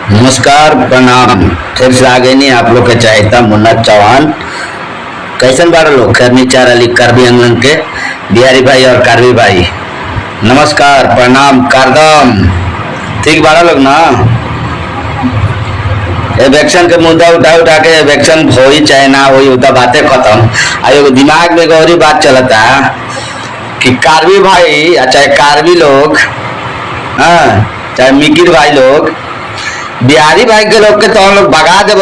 नमस्कार प्रणाम। फिर से आ गए नहीं आप लोग के चाहता मुन्ना चौहान। कैसन बार लोग खैरनी चार अली करबी अंगन के बिहारी भाई और कारवी भाई, नमस्कार प्रणाम कारदम। ठीक बारा लोग ना। इलेक्शन के मुद्दा उठा के इलेक्शन हो ही चाहे ना हो ही बातें खत्म। आयो दिमाग में गौरी बात चलता कि कारवी भाई चाहे कारवी लोग, हाँ चाहे मिकिर भाई लोग, बिहारी भाई के लोग के तो हम लोग भगा दे।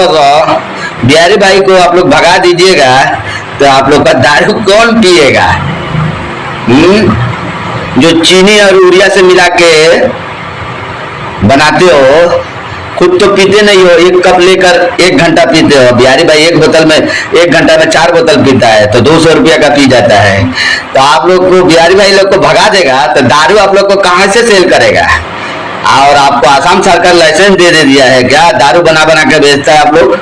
बिहारी भाई को आप लोग भगा दीजिएगा तो आप लोग का दारू कौन पिएगा? जो चीनी और यूरिया से मिला के बनाते हो, खुद तो पीते नहीं हो। एक कप लेकर 1 घंटा पीते हो। बिहारी भाई एक बोतल में 1 घंटा में 4 बोतल पीता है तो 200 रुपया का पी जाता है। तो आप लोग को बिहारी भाई लोग को भगा देगा तो दारू आप लोग को कहां से सेल करेगा? और आपको आसाम सरकार लाइसेंस दे दिया है क्या? दारू बना बना के बेचता है आप लोग।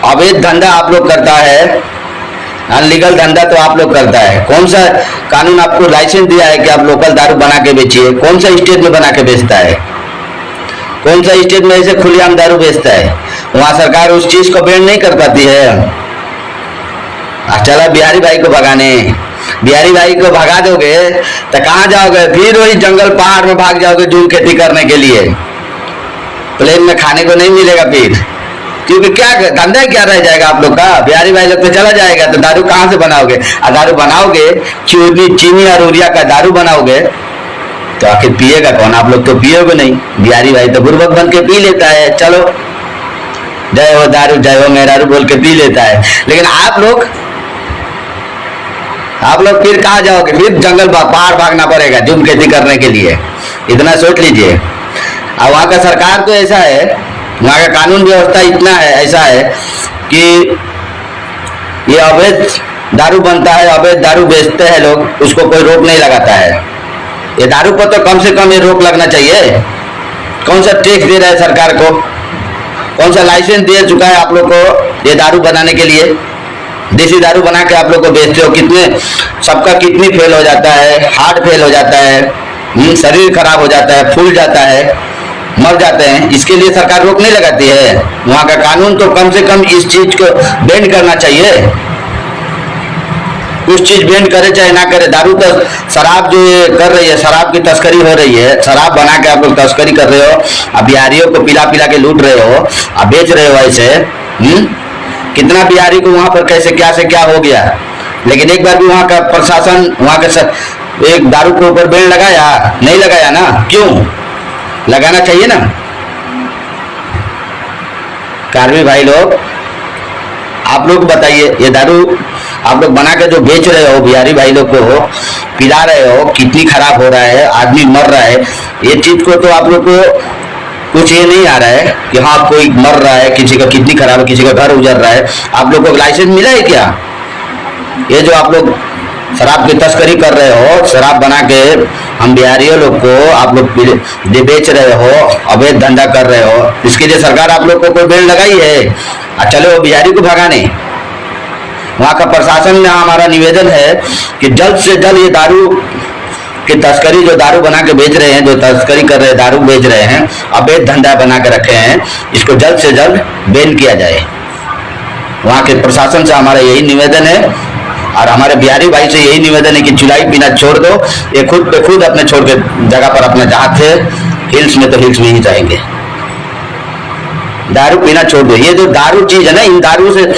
अवैध धंधा आप लोग करता है, अनलीगल धंधा तो आप लोग करता है। कौन सा कानून आपको लाइसेंस दिया है कि आप लोकल दारू बना के बेचिए? कौन सा स्टेट में बना के बेचता है? कौन सा स्टेट में ऐसे खुलेआम दारू बेचता है? वहां सरकार उस चीज को बैन नहीं कर पाती है। चला बिहारी भाई को भगाने। बिहारी भाई को भगा दोगे तो कहाँ जाओगे? फिर वही जंगल पहाड़ में भाग जाओगे जूम खेती करने के लिए। प्लेन में खाने को नहीं मिलेगा फिर, क्योंकि क्या धंधा क्या रह जाएगा आप लोग का? बिहारी भाई लोग तो चला जाएगा तो दारू कहाँ से बनाओगे? और दारू बनाओगे चीनी और यूरिया का दारू बनाओगे तो आखिर पिएगा कौन? आप लोग तो पियोगे नहीं। बिहारी भाई तो बुर्बक बन के पी लेता है। चलो जय हो दारू जय हो मेहरारू बोल के पी लेता है। लेकिन आप लोग फिर कहाँ जाओगे? फिर जंगल पहाड़ भागना पड़ेगा जूम खेती करने के लिए। इतना सोच लीजिए। और वहाँ का सरकार तो ऐसा है, वहाँ का कानून व्यवस्था इतना है, ऐसा है कि ये अवैध दारू बनता है, अवैध दारू बेचते हैं लोग, उसको कोई रोक नहीं लगाता है। ये दारू पर तो कम से कम ये रोक लगना चाहिए। कौन सा टैक्स दे रहा है सरकार को? कौन सा लाइसेंस दे चुका है आप लोग को ये दारू बनाने के लिए? देसी दारू बना के आप लोग को बेचते हो। कितने सबका किडनी फेल हो जाता है, हार्ट फेल हो जाता है, शरीर खराब हो जाता है, फूल जाता है, मर जाते हैं। इसके लिए सरकार रोक नहीं लगाती है। वहाँ का कानून तो कम से कम इस चीज को बैन करना चाहिए। कुछ चीज बैन करे चाहे ना करे। दारू तो शराब जो ये कर रही है, शराब की तस्करी हो रही है, शराब बना के आप लोग तस्करी कर रहे हो। अब बिहारियों को पिला पिला के लूट रहे हो, अब बेच रहे हो ऐसे। कितना बिहारी को वहां पर कैसे क्या से क्या हो गया। लेकिन एक बार भी वहां का प्रशासन वहां के एक दारू के ऊपर बैन लगाया? नहीं लगाया ना। क्यों लगाना चाहिए ना? कारवी भाई लोग, आप लोग बताइए, ये दारू आप लोग बना के जो बेच रहे हो, बिहारी भाई लोग को पिला रहे हो, कितनी खराब हो रहा है, आदमी मर रहा है। ये चीज को तो आप लोग को कुछ ये नहीं आ रहा है कि हाँ कोई मर रहा है, किसी का किडनी खराब है, किसी का घर उजड़ रहा है। आप लोग को लाइसेंस मिला है क्या? ये जो आप लोग शराब की तस्करी कर रहे हो, शराब बना के हम बिहारियों लोग को आप लोग बेच रहे हो, अवैध धंधा कर रहे हो, इसके लिए सरकार आप लोग को कोई बैन लगाई है? चलो बिहारी को भगाने। वहाँ का प्रशासन में हमारा निवेदन है कि जल्द से जल्द ये दारू कि तस्करी जो दारू बना के बेच रहे हैं, जो तस्करी कर रहे हैं, दारू बेच रहे हैं, अवैध धंधा बना के रखे हैं, इसको जल्द से जल्द बैन किया जाए। वहाँ के प्रशासन से हमारा यही निवेदन है और हमारे बिहारी भाई से यही निवेदन है कि चुलाई पीना छोड़ दो। ये खुद पे खुद अपने छोड़ के जगह पर अपने जहाँ थे हिल्स में तो हिल्स में ही जाएंगे। दारू पीना छोड़ दो। ये जो दारू चीज है ना, इन दारू से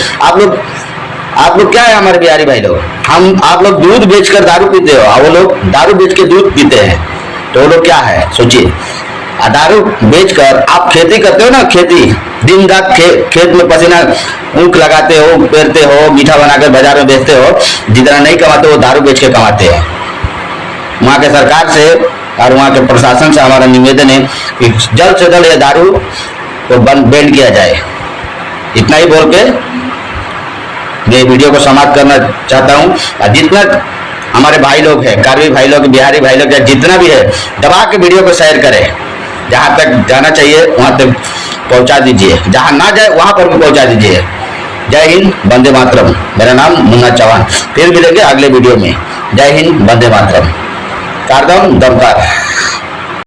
आप लोग क्या है? हमारे बिहारी भाई लोग, आप लोग दूध बेचकर दारू पीते हो और वो लोग दारू बेच के दूध पीते हैं। तो वो लोग क्या है सोचिए। दारू बेचकर आप खेती करते हो ना, खेती दिन रात खेत में पसीना ऊँख लगाते हो, पेरते हो, मीठा बनाकर बाजार में बेचते हो। जितना नहीं कमाते वो दारू बेच के कमाते हैं। वहाँ के सरकार से और वहाँ के प्रशासन से हमारा निवेदन है कि जल्द से जल्द ये दारू को बैन किया जाए। इतना ही बोल के मैं वीडियो को समाप्त करना चाहता हूँ। और जितना हमारे भाई लोग हैं, कारवी भाई लोग, बिहारी भाई लोग, या जितना भी है, दबा के वीडियो को शेयर करें। जहाँ तक जाना चाहिए वहाँ तक पहुँचा दीजिए, जहाँ ना जाए वहाँ पर भी पहुँचा दीजिए। जय हिंद, वंदे मातरम। मेरा नाम मुन्ना चौहान। फिर मिलेंगे अगले वीडियो में। जय हिंद, वंदे मातरम। कारदम दमकार।